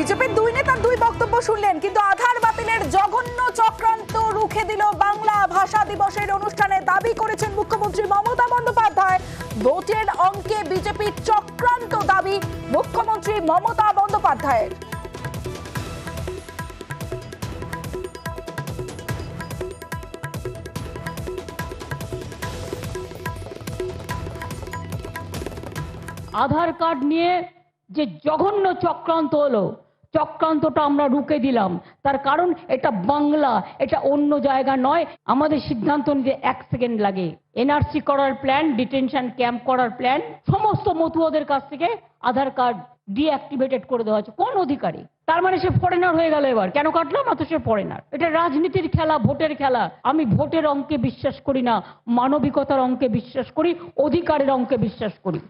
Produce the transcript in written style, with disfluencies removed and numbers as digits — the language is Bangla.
বিজেপির দুই নেতার দুই বক্তব্য শুনলেন, কিন্তু আধার বাতিলের জঘন্য চক্রান্ত রুখে দিল বাংলা ভাষা দিবসের অনুষ্ঠানে। দাবি করেছেন মুখ্যমন্ত্রী মমতা বন্দ্যোপাধ্যায়। ভোটের অঙ্কে বিজেপির চক্রান্ত, দাবি মুখ্যমন্ত্রী মমতা বন্দ্যোপাধ্যায়ের। আধার কার্ড নিয়ে যে জঘন্য চক্রান্ত হলো, চক্রান্তটা আমরা রুখে দিলাম। তার কারণ এটা বাংলা, এটা অন্য জায়গা নয়। আমাদের সিদ্ধান্ত নিতে 1 সেকেন্ড লাগে। এনআরসি করার প্ল্যান, ডিটেনশন ক্যাম্প করার প্ল্যান, সমস্ত মতুয়াদের কাছ থেকে আধার কার্ড ডিঅ্যাক্টিভেটেড করে দেওয়া হচ্ছে। কোন অধিকারী? তার মানে সে ফরেনার হয়ে গেল। এবার কেন কাটলাম? অত সে ফরেনার। এটা রাজনীতির খেলা, ভোটের খেলা। আমি ভোটের অঙ্কে বিশ্বাস করি না, মানবিকতার অঙ্কে বিশ্বাস করি, অধিকারের অঙ্কে বিশ্বাস করি।